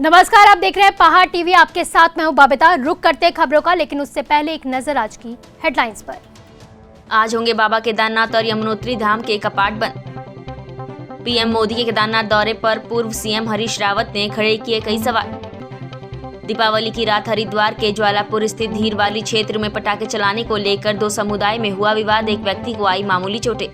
नमस्कार, आप देख रहे हैं पहाड़ टीवी। आपके साथ मैं हूं बबीता। रुक करते खबरों का, लेकिन उससे पहले एक नजर आज की हेडलाइंस पर। आज होंगे बाबा केदारनाथ और यमुनोत्री धाम के कपाट बंद। पीएम मोदी के केदारनाथ दौरे पर पूर्व सीएम हरीश रावत ने खड़े किए कई सवाल। दीपावली की रात हरिद्वार के ज्वालापुर स्थित धीरवाली क्षेत्र में पटाखे चलाने को लेकर दो समुदाय में हुआ विवाद, एक व्यक्ति को आई मामूली चोटें।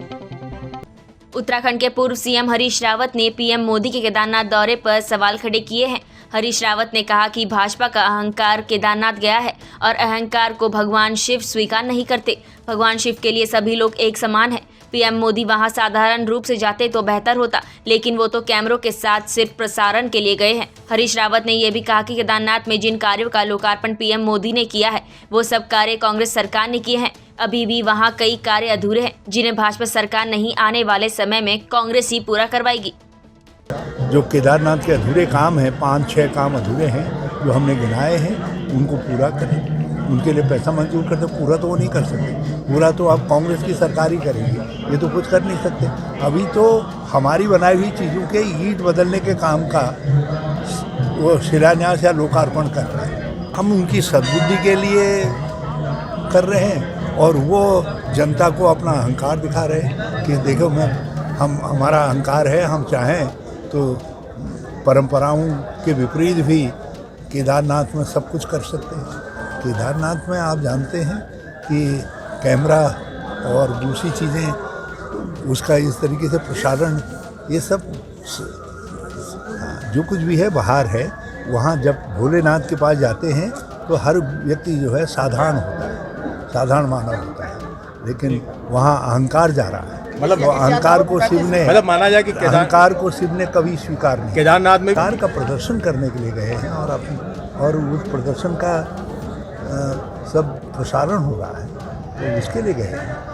उत्तराखंड के पूर्व सीएम हरीश रावत ने पीएम मोदी के केदारनाथ दौरे पर सवाल खड़े किए हैं। हरीश रावत ने कहा कि भाजपा का अहंकार केदारनाथ गया है और अहंकार को भगवान शिव स्वीकार नहीं करते। भगवान शिव के लिए सभी लोग एक समान हैं। पीएम मोदी वहां साधारण रूप से जाते तो बेहतर होता, लेकिन वो तो कैमरों के साथ सिर्फ प्रसारण के लिए गए हैं। हरीश रावत ने यह भी कहा कि केदारनाथ में जिन कार्यों का लोकार्पण पीएम मोदी ने किया है वो सब कार्य कांग्रेस सरकार ने किए हैं। अभी भी वहां कई कार्य अधूरे हैं जिन्हें भाजपा सरकार नहीं आने वाले समय में कांग्रेस ही पूरा करवाएगी। जो केदारनाथ के अधूरे काम हैं, 5-6 काम अधूरे हैं जो हमने गिनाए हैं, उनको पूरा करें। उनके लिए पैसा मंजूर करते, पूरा तो वो नहीं कर सकते। पूरा तो अब कांग्रेस की सरकार ही करेगी, ये तो कुछ कर नहीं सकते। अभी तो हमारी बनाई हुई चीज़ों के ईंट बदलने के काम का वो शिलान्यास या लोकार्पण कर रहे हैं। हम उनकी सद्बुद्धि के लिए कर रहे हैं और वो जनता को अपना अहंकार दिखा रहे हैं कि देखो हमारा अहंकार है, हम चाहें तो परंपराओं के विपरीत भी केदारनाथ में सब कुछ कर सकते हैं। केदारनाथ में आप जानते हैं कि कैमरा और दूसरी चीज़ें, उसका इस तरीके से प्रसारण, ये सब जो कुछ भी है बाहर है। वहाँ जब भोलेनाथ के पास जाते हैं तो हर व्यक्ति जो है साधारण होता है, साधारण मानव होता है, लेकिन वहाँ अहंकार जा रहा है। मतलब अहंकार को शिव ने, मतलब माना जाए कि अहंकार को शिव ने कभी स्वीकार नहीं। केदारनाथ में अहंकार का प्रदर्शन करने के लिए गए हैं और उस प्रदर्शन का सब प्रसारण हो रहा है, तो उसके लिए गए हैं।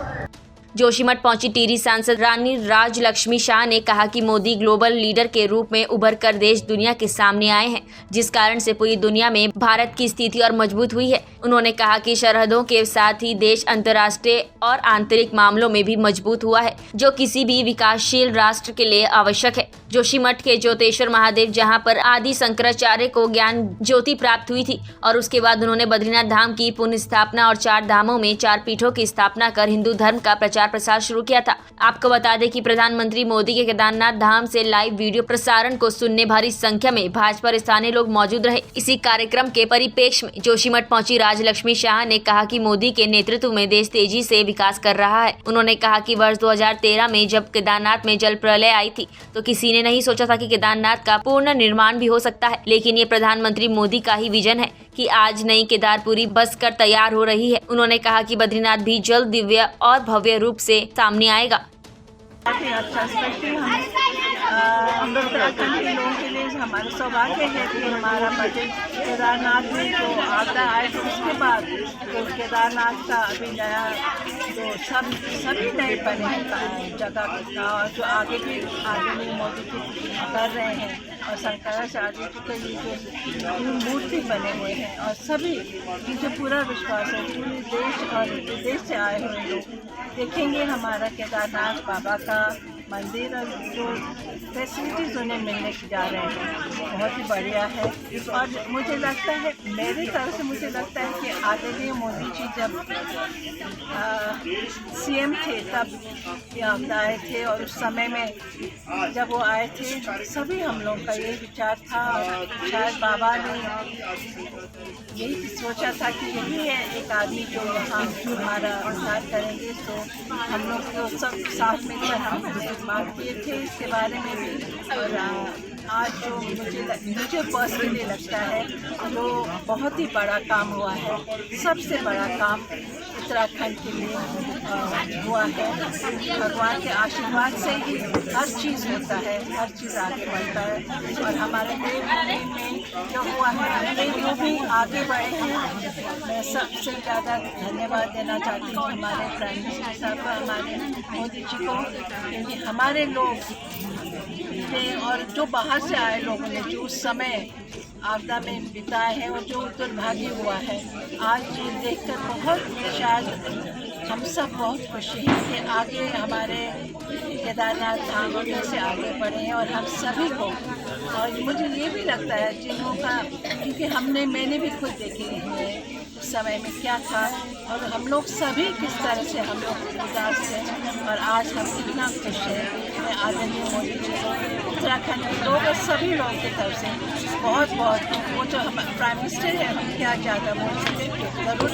जोशीमठ पहुंची टिहरी सांसद रानी राजलक्ष्मी शाह ने कहा कि मोदी ग्लोबल लीडर के रूप में उभर कर देश दुनिया के सामने आए हैं, जिस कारण से पूरी दुनिया में भारत की स्थिति और मजबूत हुई है। उन्होंने कहा कि सरहदों के साथ ही देश अंतर्राष्ट्रीय और आंतरिक मामलों में भी मजबूत हुआ है, जो किसी भी विकासशील राष्ट्र के लिए आवश्यक है। जोशीमठ के ज्योतेश्वर महादेव, जहां पर आदि शंकराचार्य को ज्ञान ज्योति प्राप्त हुई थी, और उसके बाद उन्होंने बद्रीनाथ धाम की पुनः स्थापना और 4 धामों में 4 पीठों की स्थापना कर हिंदू धर्म का प्रसार शुरू किया था। आपको बता दें कि प्रधानमंत्री मोदी के केदारनाथ धाम से लाइव वीडियो प्रसारण को सुनने भारी संख्या में भाजपा स्थानीय लोग मौजूद रहे। इसी कार्यक्रम के परिप्रेक्ष्य में जोशीमठ पहुंची राजलक्ष्मी शाह ने कहा कि मोदी के नेतृत्व में देश तेजी से विकास कर रहा है। उन्होंने कहा कि वर्ष 2013 में जब केदारनाथ में जल प्रलय आई थी तो किसी ने नहीं सोचा था कि केदारनाथ का पूर्ण निर्माण भी हो सकता है, लेकिन ये प्रधानमंत्री मोदी का ही विजन है कि आज नई केदारपुरी बस कर तैयार हो रही है। उन्होंने कहा कि बद्रीनाथ भी जल्द दिव्य और भव्य रूप से सामने आएगा। काफ़ी अच्छा, स्पेशली हम उत्तराखंड के लोगों के लिए हमारा सौभाग्य है कि हमारा बजट केदारनाथ में जो आता है, तो उसके बाद तो केदारनाथ का अभी नया जो सभी नए बने जगह का, जो आगे भी मोदी जी कर रहे हैं, और शंकराचार्य जी के लिए जो मूर्ति बने हुए हैं, और सभी मुझे पूरा विश्वास है पूरे देश और विदेश से आए हुए लोग देखेंगे हमारा केदारनाथ बाबा का मंदिर, और जो फैसिलिटीज़ उन्हें मिलने जा रहे हैं बहुत ही बढ़िया है। और मुझे लगता है, मेरी तरफ से मुझे लगता है कि आदरणीय मोदी जी जब सीएम थे तब यहाँ आए थे, और उस समय में जब वो आए थे सभी हम लोग का ये विचार था, और शायद बाबा ने यही सोचा था कि यही है एक आदमी जो यहाँ हमारा उद्धार करेंगे। तो हम लोग को सब साथ में चल बात किए थे इसके बारे में भी। और आज जो मुझे पर्सनली लगता है जो बहुत ही बड़ा काम हुआ है, सबसे बड़ा काम उत्तराखंड के लिए हुआ है। भगवान के आशीर्वाद से ही हर चीज़ होता है, हर चीज़ आगे बढ़ता है, और हमारे देश में जो हुआ है जो भी आगे बढ़े हैं। मैं सबसे ज़्यादा धन्यवाद देना चाहती हूँ हमारे प्राइम मिनिस्टर साहब को, हमारे मोदी जी को, क्योंकि हमारे लोग थे और जो बाहर से आए लोगों ने जो उस समय आपदा में बिताए हैं और जो दुर्भाग्य हुआ है, आज ये देखकर बहुत शायद हम सब बहुत खुशी हैं कि आगे हमारे केदारनाथ धाम से आगे बढ़े हैं और हम सभी को, और मुझे ये भी लगता है जिन्हों का, क्योंकि मैंने भी खुद देखे हैं उस समय में क्या था और हम लोग सभी किस तरह से हम लोग उदास थे, और आज हम कितना खुश हैं। मैं आदरणीय मोदी जी को, उत्तराखंड के लोग और सभी लोगों की तरफ से बहुत वो जो हम प्राइम मिनिस्टर है, हम क्या ज़्यादा बोल सकते, ज़रूर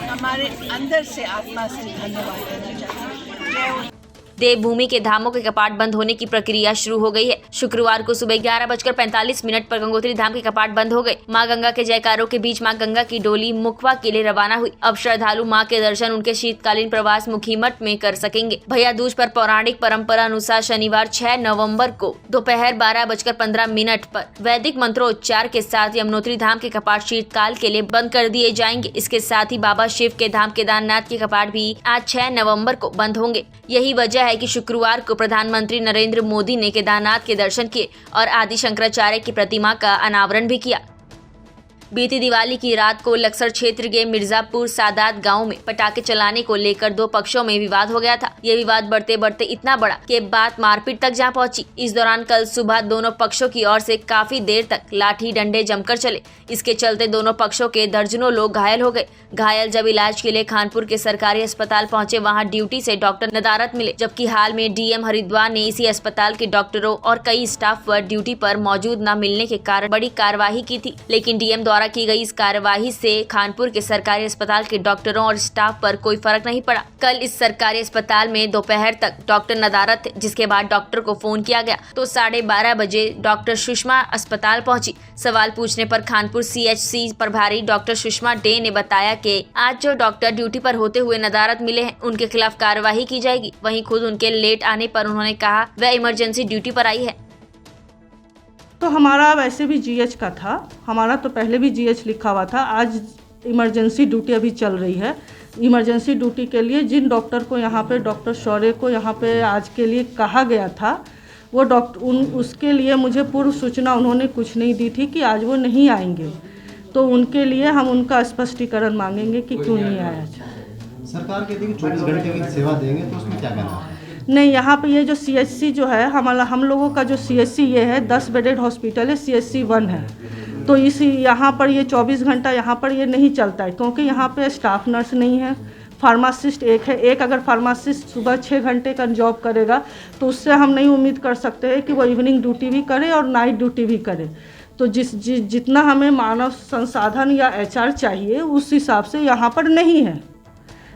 हमारे अंदर से आत्मा से धन्यवाद देना चाहते हैं। जय देवभूमि के धामों के कपाट बंद होने की प्रक्रिया शुरू हो गई है। शुक्रवार को सुबह 11:45 पर गंगोत्री धाम के कपाट बंद हो गए। मां गंगा के जयकारों के बीच मां गंगा की डोली मुखवा के लिए रवाना हुई। अब श्रद्धालु मां के दर्शन उनके शीतकालीन प्रवास मुखीमठ में कर सकेंगे। भैया दूज पर पौराणिक परंपरा अनुसार शनिवार 6 नवम्बर को दोपहर 12:15 पर वैदिक मंत्रोच्चार के साथ यमुनोत्री धाम के कपाट शीतकाल के लिए बंद कर दिए जाएंगे। इसके साथ ही बाबा शिव के धाम केदारनाथ के कपाट भी आज 6 नवम्बर को बंद होंगे। यही वजह है कि शुक्रवार को प्रधानमंत्री नरेंद्र मोदी ने केदारनाथ के दर्शन किए और आदि शंकराचार्य की प्रतिमा का अनावरण भी किया। बीती दिवाली की रात को लक्सर क्षेत्र के मिर्जापुर सादात गांव में पटाखे चलाने को लेकर दो पक्षों में विवाद हो गया था। ये विवाद बढ़ते बढ़ते इतना बड़ा कि बात मारपीट तक जा पहुंची। इस दौरान कल सुबह दोनों पक्षों की ओर से काफी देर तक लाठी डंडे जमकर चले। इसके चलते दोनों पक्षों के दर्जनों लोग घायल हो गए। घायल जब इलाज के लिए खानपुर के सरकारी अस्पताल पहुंचे, वहां ड्यूटी से डॉक्टर नदारत मिले, जबकि हाल में डीएम हरिद्वार ने इसी अस्पताल के डॉक्टरों और कई स्टाफ पर ड्यूटी पर मौजूद न मिलने के कारण बड़ी कार्रवाई की थी। लेकिन डीएम द्वारा की गई इस कार्यवाही से खानपुर के सरकारी अस्पताल के डॉक्टरों और स्टाफ पर कोई फर्क नहीं पड़ा। कल इस सरकारी अस्पताल में दोपहर तक डॉक्टर नदारत थे, जिसके बाद डॉक्टर को फोन किया गया तो 12:30 बजे डॉक्टर सुषमा अस्पताल पहुंची। सवाल पूछने पर खानपुर सीएचसी प्रभारी डॉक्टर सुषमा डे ने बताया कि आज जो डॉक्टर ड्यूटी पर होते हुए नदारत मिले हैं, उनके खिलाफ कार्रवाई की जाएगी। वहीं खुद उनके लेट आने पर उन्होंने कहा वह इमरजेंसी ड्यूटी पर आई है। तो हमारा वैसे भी जीएच का था, हमारा तो पहले भी जीएच लिखा हुआ था। आज इमरजेंसी ड्यूटी अभी चल रही है। इमरजेंसी ड्यूटी के लिए जिन डॉक्टर को यहाँ पे, डॉक्टर शौर्य को यहाँ पे आज के लिए कहा गया था, वो उसके लिए मुझे पूर्व सूचना उन्होंने कुछ नहीं दी थी कि आज वो नहीं आएंगे। तो उनके लिए हम उनका स्पष्टीकरण मांगेंगे कि क्यों नहीं आया। सरकार कहती है कि 24 घंटे की सेवा देंगे, तो उसमें क्या कहना है? नहीं, यहाँ पे ये जो सीएचसी जो है हम लोगों का जो सीएचसी ये है 10 बेडेड हॉस्पिटल है, सीएचसी 1 है। तो यहाँ पर ये 24 घंटा यहाँ पर ये नहीं चलता है, क्योंकि यहाँ पे स्टाफ नर्स नहीं है। फार्मासिस्ट एक है, एक अगर फार्मासिस्ट सुबह 6 घंटे का जॉब करेगा तो उससे हम नहीं उम्मीद कर सकते हैं कि वो इवनिंग ड्यूटी भी करे और नाइट ड्यूटी भी करे। तो जितना हमें मानव संसाधन या एचआर चाहिए उस हिसाब से यहाँ पर नहीं है।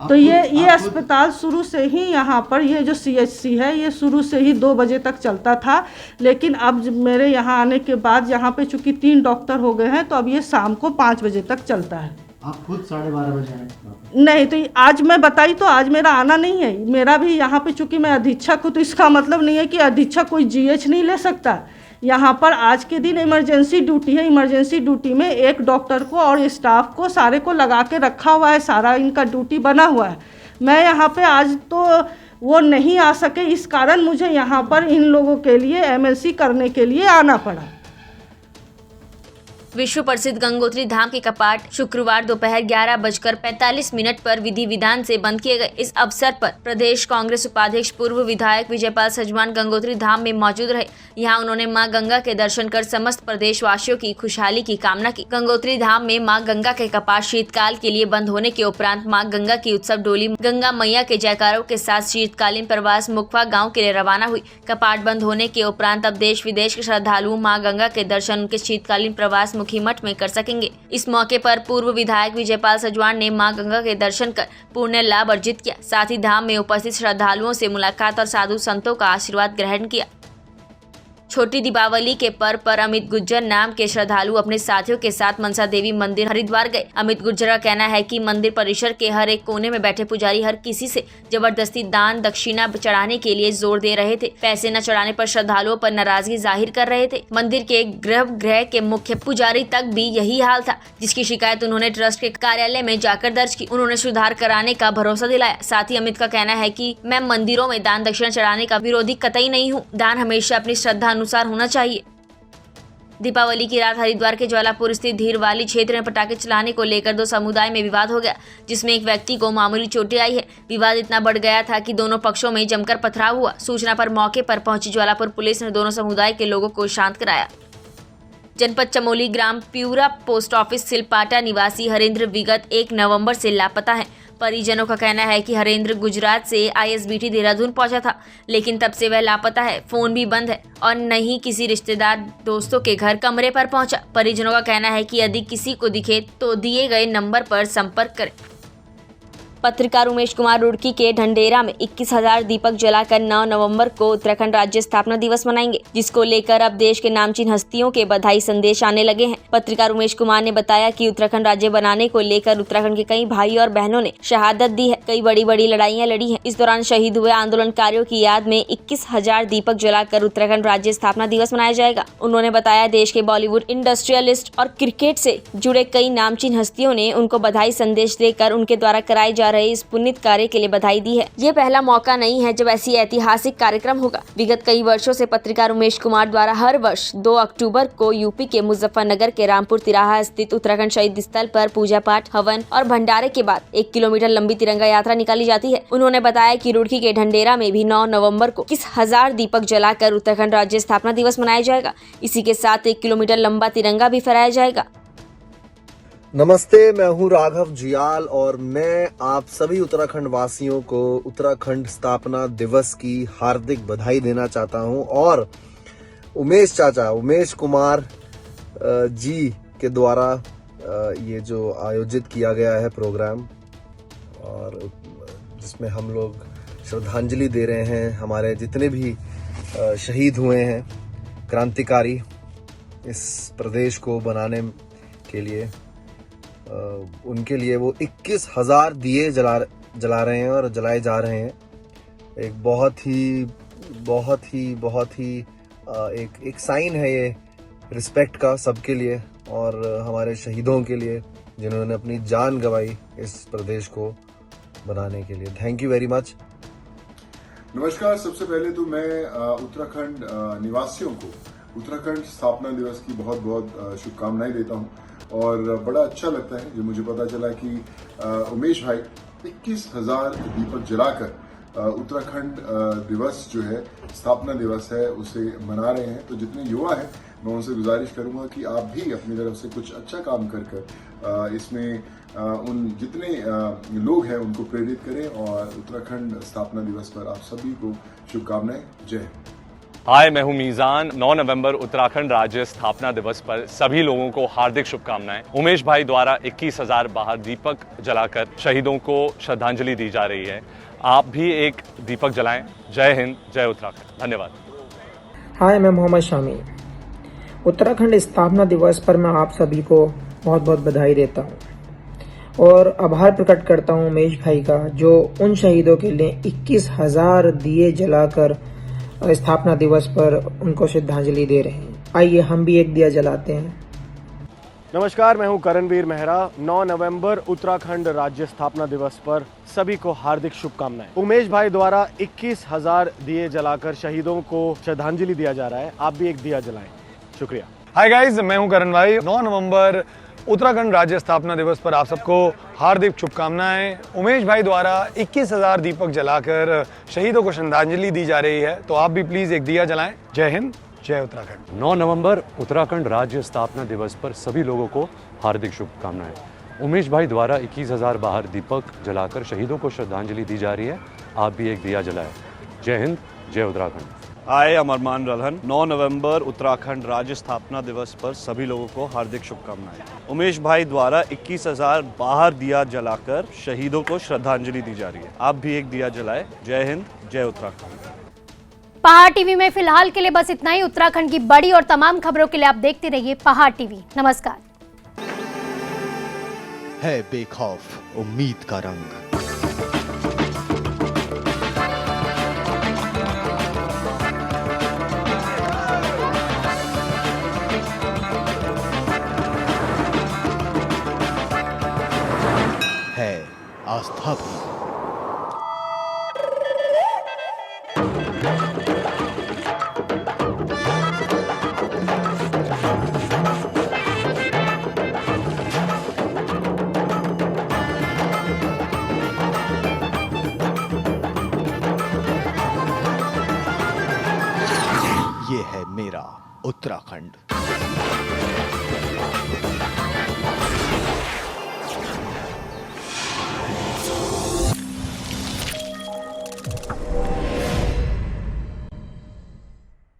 तो ये अस्पताल शुरू से ही यहाँ पर ये जो सीएचसी है ये शुरू से ही 2 बजे तक चलता था। लेकिन अब मेरे यहाँ आने के बाद यहाँ पे चूँकि 3 डॉक्टर हो गए हैं, तो अब ये शाम को 5 बजे तक चलता है। आप खुद 12:30 बजे आए? नहीं, तो आज मैं बताई तो आज मेरा आना नहीं है। मेरा भी यहाँ पे चूँकि मैं अधीक्षक हूँ, तो इसका मतलब नहीं है कि अधीक्षक कोई जीएच नहीं ले सकता। यहाँ पर आज के दिन इमरजेंसी ड्यूटी है। इमरजेंसी ड्यूटी में एक डॉक्टर को और स्टाफ को सारे को लगा के रखा हुआ है, सारा इनका ड्यूटी बना हुआ है। मैं यहाँ पे आज तो वो नहीं आ सके, इस कारण मुझे यहाँ पर इन लोगों के लिए एमएलसी करने के लिए आना पड़ा। विश्व प्रसिद्ध गंगोत्री धाम के कपाट शुक्रवार दोपहर 11:45 पर विधि विधान से बंद किए गए। इस अवसर पर प्रदेश कांग्रेस उपाध्यक्ष पूर्व विधायक विजयपाल सजवान गंगोत्री धाम में मौजूद रहे। यहां उन्होंने मां गंगा के दर्शन कर समस्त प्रदेशवासियों की खुशहाली की कामना की। गंगोत्री धाम में मां गंगा के कपाट शीतकाल के लिए बंद होने के उपरांत मां गंगा की उत्सव डोली गंगा मैया के जयकारों के साथ शीतकालीन प्रवास मुखवा गाँव के लिए रवाना हुई। कपाट बंद होने के उपरांत अब देश विदेश के श्रद्धालु मां गंगा के दर्शन उनके शीतकालीन प्रवास मुखीमठ में कर सकेंगे। इस मौके पर पूर्व विधायक विजयपाल सजवान ने मां गंगा के दर्शन कर पुण्य लाभ अर्जित किया। साथ ही धाम में उपस्थित श्रद्धालुओं से मुलाकात और साधु संतों का आशीर्वाद ग्रहण किया। छोटी दीपावली के पर्व पर अमित गुर्जर नाम के श्रद्धालु अपने साथियों के साथ मनसा देवी मंदिर हरिद्वार गए। अमित गुर्जर का कहना है कि मंदिर परिसर के हर एक कोने में बैठे पुजारी हर किसी से जबरदस्ती दान दक्षिणा चढ़ाने के लिए जोर दे रहे थे। पैसे न चढ़ाने पर श्रद्धालुओं पर नाराजगी जाहिर कर रहे थे। मंदिर के गर्भगृह के मुख्य पुजारी तक भी यही हाल था, जिसकी शिकायत उन्होंने ट्रस्ट के कार्यालय में जाकर दर्ज की। उन्होंने सुधार कराने का भरोसा दिलाया। साथ ही अमित का कहना है कि मैं मंदिरों में दान दक्षिणा चढ़ाने का विरोधी कतई नहीं हूँ। दान हमेशा अपनी श्रद्धा अनुसार होना चाहिए। दीपावली की रात हरिद्वार के ज्वालापुर स्थित धीरवाली क्षेत्र में पटाखे चलाने को लेकर दो समुदाय में विवाद हो गया, जिसमें एक व्यक्ति को मामूली चोटें आई है। विवाद इतना बढ़ गया था कि दोनों पक्षों में जमकर पथराव हुआ। सूचना पर मौके पर पहुंची ज्वालापुर पुलिस ने दोनों समुदाय के लोगों को शांत कराया। जनपद चमोली ग्राम प्यूरा पोस्ट ऑफिस सिलपाटा निवासी हरेंद्र विगत 1 नवंबर से लापता है। परिजनों का कहना है कि हरेंद्र गुजरात से ISBT देहरादून पहुंचा था, लेकिन तब से वह लापता है। फोन भी बंद है और न ही किसी रिश्तेदार दोस्तों के घर कमरे पर पहुंचा। परिजनों का कहना है कि यदि किसी को दिखे तो दिए गए नंबर पर संपर्क करें। पत्रकार उमेश कुमार रुड़की के ढंढेरा में 21,000 दीपक जलाकर 9 नवंबर को उत्तराखंड राज्य स्थापना दिवस मनाएंगे, जिसको लेकर अब देश के नामचीन हस्तियों के बधाई संदेश आने लगे हैं। पत्रकार उमेश कुमार ने बताया कि उत्तराखंड राज्य बनाने को लेकर उत्तराखंड के कई भाई और बहनों ने शहादत दी है, कई बड़ी बड़ी लड़ाइयां लड़ी हैं। इस दौरान शहीद हुए आंदोलनकारियों की याद में 21,000 दीपक जलाकर उत्तराखंड राज्य स्थापना दिवस मनाया जाएगा। उन्होंने बताया देश के बॉलीवुड इंडस्ट्रियलिस्ट और क्रिकेट से जुड़े कई नामचीन हस्तियों ने उनको बधाई संदेश देकर उनके द्वारा कराए जा रहे इस पुनीत कार्य के लिए बधाई दी है। ये पहला मौका नहीं है जब ऐसी ऐतिहासिक कार्यक्रम होगा। विगत कई वर्षों से पत्रकार उमेश कुमार द्वारा हर वर्ष 2 अक्टूबर को यूपी के मुजफ्फरनगर के रामपुर तिराहा स्थित उत्तराखंड शहीद स्थल पर पूजा पाठ, हवन और भंडारे के बाद 1 किलोमीटर लंबी तिरंगा यात्रा निकाली जाती है। उन्होंने बताया कि रुड़की के ढंढेरा में भी 9 नवम्बर को 21,000 दीपक जलाकर उत्तराखंड राज्य स्थापना दिवस मनाया जाएगा। इसी के साथ 1 किलोमीटर लंबा तिरंगा भी फहराया जाएगा। नमस्ते, मैं हूं राघव जियाल और मैं आप सभी उत्तराखंड वासियों को उत्तराखंड स्थापना दिवस की हार्दिक बधाई देना चाहता हूं। और उमेश कुमार जी के द्वारा ये जो आयोजित किया गया है प्रोग्राम, और जिसमें हम लोग श्रद्धांजलि दे रहे हैं हमारे जितने भी शहीद हुए हैं क्रांतिकारी इस प्रदेश को बनाने के लिए, उनके लिए वो 21,000 दिए जला रहे हैं और जलाए जा रहे हैं। एक बहुत ही एक साइन है ये रिस्पेक्ट का सबके लिए और हमारे शहीदों के लिए जिन्होंने अपनी जान गंवाई इस प्रदेश को बनाने के लिए। Thank you very much. नमस्कार। सबसे पहले तो मैं उत्तराखंड निवासियों को उत्तराखंड स्थापना दिवस की बहुत बहुत शुभकामनाएं देता हूं। और बड़ा अच्छा लगता है जब मुझे पता चला कि उमेश भाई 21,000 दीपक जलाकर उत्तराखंड दिवस जो है, स्थापना दिवस है, उसे मना रहे हैं। तो जितने युवा हैं मैं उनसे गुजारिश करूंगा कि आप भी अपनी तरफ से कुछ अच्छा काम कर इसमें उन जितने लोग हैं उनको प्रेरित करें। और उत्तराखंड स्थापना दिवस पर आप सभी को शुभकामनाएं। जय हिंद। हाय, मैं हूं मीज़ान। 9 नवंबर उत्तराखंड राज्य स्थापना दिवस पर सभी लोगों को हार्दिक शुभकामनाएं। उमेश भाई द्वारा 21,000 बाहर दीपक जलाकर शहीदों को श्रद्धांजलि दी जा रही है। आप भी एक दीपक जलाएं। जय हिंद, जय उत्तराखंड। धन्यवाद। हाय, मैं मोहम्मद शामी। उत्तराखंड स्थापना दिवस पर मैं आप सभी को बहुत बहुत बधाई देता हूँ और आभार प्रकट करता हूँ उमेश भाई का, जो उन शहीदों के लिए 21,000 दिए जलाकर स्थापना दिवस पर उनको श्रद्धांजलि दे रहे हैं। आइए हम भी एक दिया जलाते हैं। नमस्कार, मैं हूं करणवीर मेहरा। 9 नवंबर उत्तराखंड राज्य स्थापना दिवस पर सभी को हार्दिक शुभकामनाएं। उमेश भाई द्वारा 21,000 दिए जलाकर शहीदों को श्रद्धांजलि दिया जा रहा है। आप भी एक दिया जलाएं। शुक्रिया। हाय गाइस, मैं हूं करण भाई। 9 नवंबर उत्तराखंड राज्य स्थापना दिवस पर आप सबको हार्दिक शुभकामनाएं। उमेश भाई द्वारा 21,000 दीपक जलाकर शहीदों को श्रद्धांजलि दी जा रही है, तो आप भी प्लीज एक दिया जलाएं। जय हिंद, जय उत्तराखंड। 9 नवंबर उत्तराखंड राज्य स्थापना दिवस पर सभी लोगों को हार्दिक शुभकामनाएं। उमेश भाई द्वारा 21,000 बाहर दीपक जलाकर शहीदों को श्रद्धांजलि दी जा रही है। आप भी एक दिया जलाएं। जय हिंद, जय उत्तराखंड। आए अमरमान रल्हन। 9 नवंबर उत्तराखंड राज्य स्थापना दिवस पर सभी लोगों को हार्दिक शुभकामनाएं। उमेश भाई द्वारा 21,000 बाहर दिया जलाकर शहीदों को श्रद्धांजलि दी जा रही है। आप भी एक दिया जलाएं। जय हिंद, जय उत्तराखंड। पहाड़ टीवी में फिलहाल के लिए बस इतना ही। उत्तराखंड की बड़ी और तमाम खबरों के लिए आप देखते रहिए पहाड़ टीवी। नमस्कार। है बेखौफ उम्मीद का रंग। है आस्था भी। ये है मेरा उत्तराखंड।